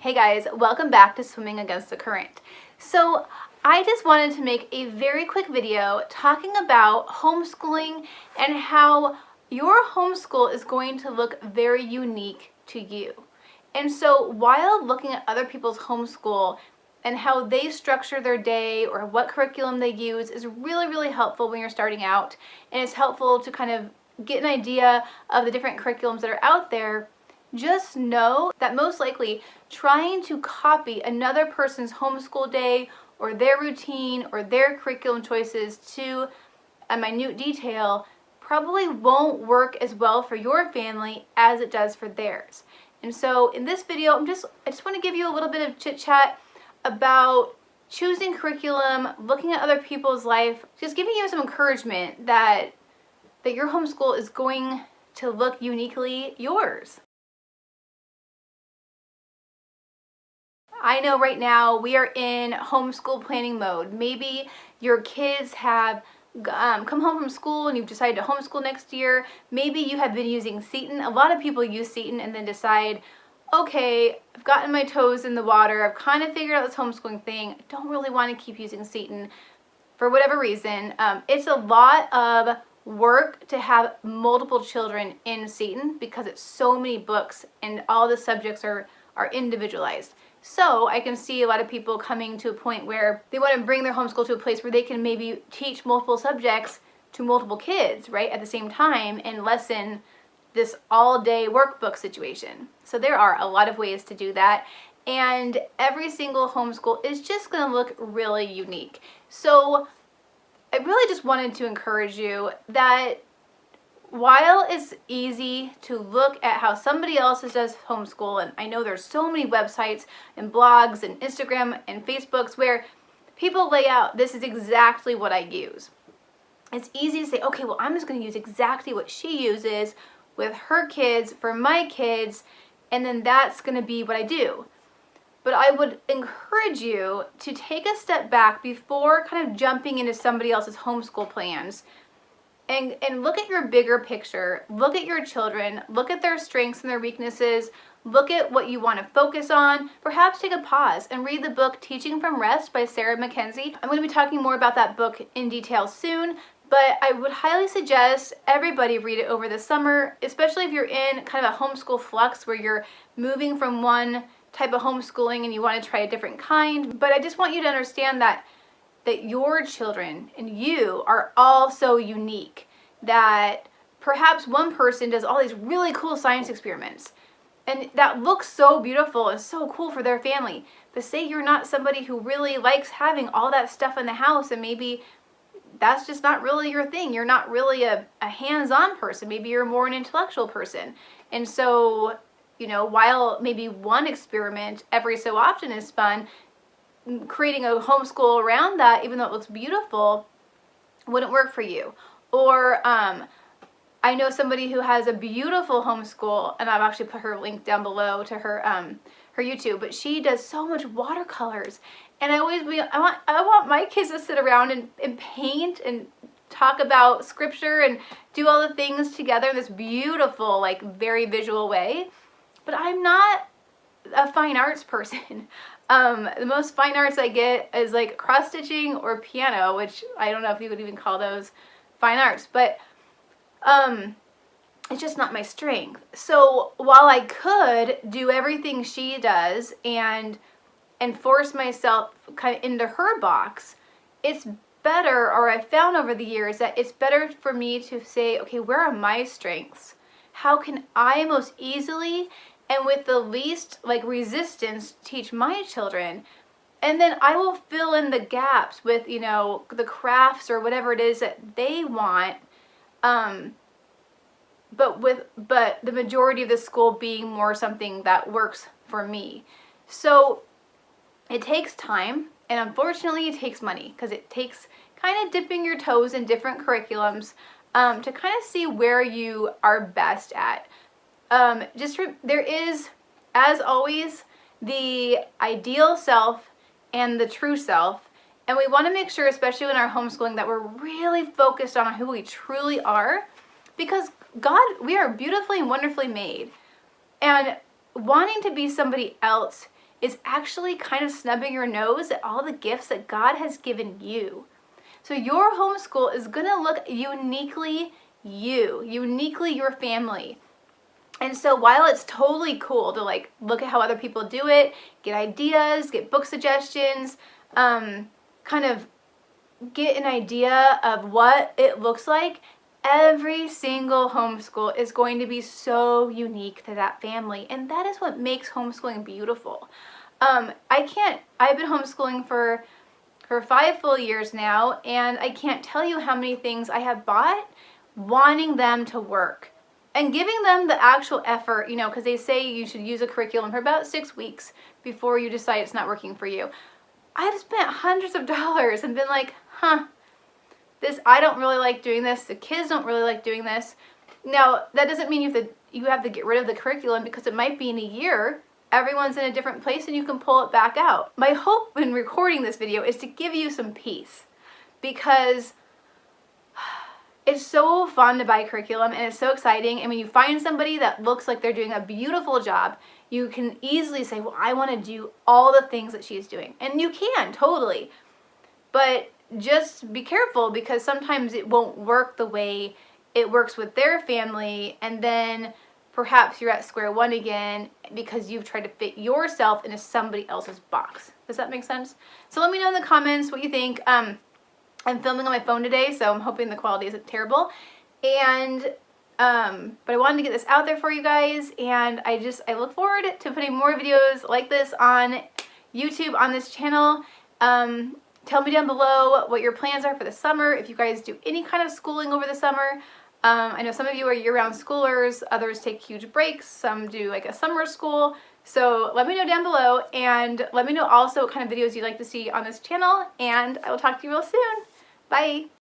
Hey guys, welcome back to Swimming Against the Current. So I just wanted to make a very quick video talking about homeschooling and how your homeschool is going to look very unique to you. And so while looking at other people's homeschool and how they structure their day or what curriculum they use is really helpful when you're starting out, and it's helpful to kind of get an idea of the different curriculums that are out there. Just know that most likely trying to copy another person's homeschool day or their routine or their curriculum choices to a minute detail probably won't work as well for your family as it does for theirs. And so in this video, I just want to give you a little bit of chit chat about choosing curriculum, looking at other people's life, just giving you some encouragement that your homeschool is going to look uniquely yours. I know right now we are in homeschool planning mode. Maybe your kids have come home from school and you've decided to homeschool next year. Maybe you have been using Seton. A lot of people use Seton and then decide, okay, I've gotten my toes in the water. I've kind of figured out this homeschooling thing. I don't really want to keep using Seton for whatever reason. It's a lot of work to have multiple children in Seton because it's so many books and all the subjects are individualized. So I can see a lot of people coming to a point where they want to bring their homeschool to a place where they can maybe teach multiple subjects to multiple kids, right, at the same time and lessen this all-day workbook situation. So there are a lot of ways to do that, and every single homeschool is just going to look really unique. So I really just wanted to encourage you that while it's easy to look at how somebody else does homeschool, and I know there's so many websites and blogs and Instagram and Facebooks where people lay out, this is exactly what I use. It's easy to say, okay, well, I'm just going to use exactly what she uses with her kids for my kids, and then that's going to be what I do. But I would encourage you to take a step back before kind of jumping into somebody else's homeschool plans. And look at your bigger picture, look at your children, look at their strengths and their weaknesses, look at what you want to focus on. Perhaps take a pause and read the book Teaching from Rest by Sarah Mackenzie. I'm going to be talking more about that book in detail soon, but I would highly suggest everybody read it over the summer, especially if you're in kind of a homeschool flux where you're moving from one type of homeschooling and you want to try a different kind. But I just want you to understand that your children and you are all so unique that perhaps one person does all these really cool science experiments and that looks so beautiful and so cool for their family. But say you're not somebody who really likes having all that stuff in the house, and maybe that's just not really your thing. You're not really a hands-on person. Maybe you're more an intellectual person. And so, while maybe one experiment every so often is fun, creating a homeschool around that, even though it looks beautiful, wouldn't work for you. Or I know somebody who has a beautiful homeschool, and I've actually put her link down below to her YouTube, but she does so much watercolors, and I want my kids to sit around and paint and talk about scripture and do all the things together in this beautiful, like, very visual way. But I'm not a fine arts person. The most fine arts I get is like cross stitching or piano, which I don't know if you would even call those fine arts, but it's just not my strength. So while I could do everything she does and force myself kind of into her box, it's better, or I've found over the years that it's better for me to say, okay, where are my strengths? How can I most easily and with the least resistance teach my children? And then I will fill in the gaps with, the crafts or whatever it is that they want. But the majority of the school being more something that works for me. So it takes time, and unfortunately it takes money, because it takes kind of dipping your toes in different curriculums to kind of see where you are best at. There is, as always, the ideal self and the true self, and we want to make sure, especially in our homeschooling, that we're really focused on who we truly are, because we are beautifully and wonderfully made, and wanting to be somebody else is actually kind of snubbing your nose at all the gifts that God has given you. So your homeschool is going to look uniquely you, uniquely your family. And so while it's totally cool to like look at how other people do it, get ideas, get book suggestions, kind of get an idea of what it looks like, every single homeschool is going to be so unique to that family. And that is what makes homeschooling beautiful. I've been homeschooling for 5 full years now, and I can't tell you how many things I have bought wanting them to work and giving them the actual effort, you know, because they say you should use a curriculum for about 6 weeks before you decide it's not working for you. I've spent hundreds of dollars and been like, I don't really like doing this. The kids don't really like doing this. Now, that doesn't mean you have to get rid of the curriculum, because it might be in a year. Everyone's in a different place and you can pull it back out. My hope in recording this video is to give you some peace, because it's so fun to buy curriculum and it's so exciting. And when you find somebody that looks like they're doing a beautiful job, you can easily say, well, I want to do all the things that she's doing. And you can, totally. But just be careful, because sometimes it won't work the way it works with their family. And then perhaps you're at square one again because you've tried to fit yourself into somebody else's box. Does that make sense? So let me know in the comments what you think. I'm filming on my phone today, so I'm hoping the quality isn't terrible. And but I wanted to get this out there for you guys, and I look forward to putting more videos like this on YouTube, on this channel. Tell me down below what your plans are for the summer, if you guys do any kind of schooling over the summer. I know some of you are year-round schoolers, others take huge breaks, some do like a summer school. So let me know down below, and let me know also what kind of videos you'd like to see on this channel, and I will talk to you real soon. Bye!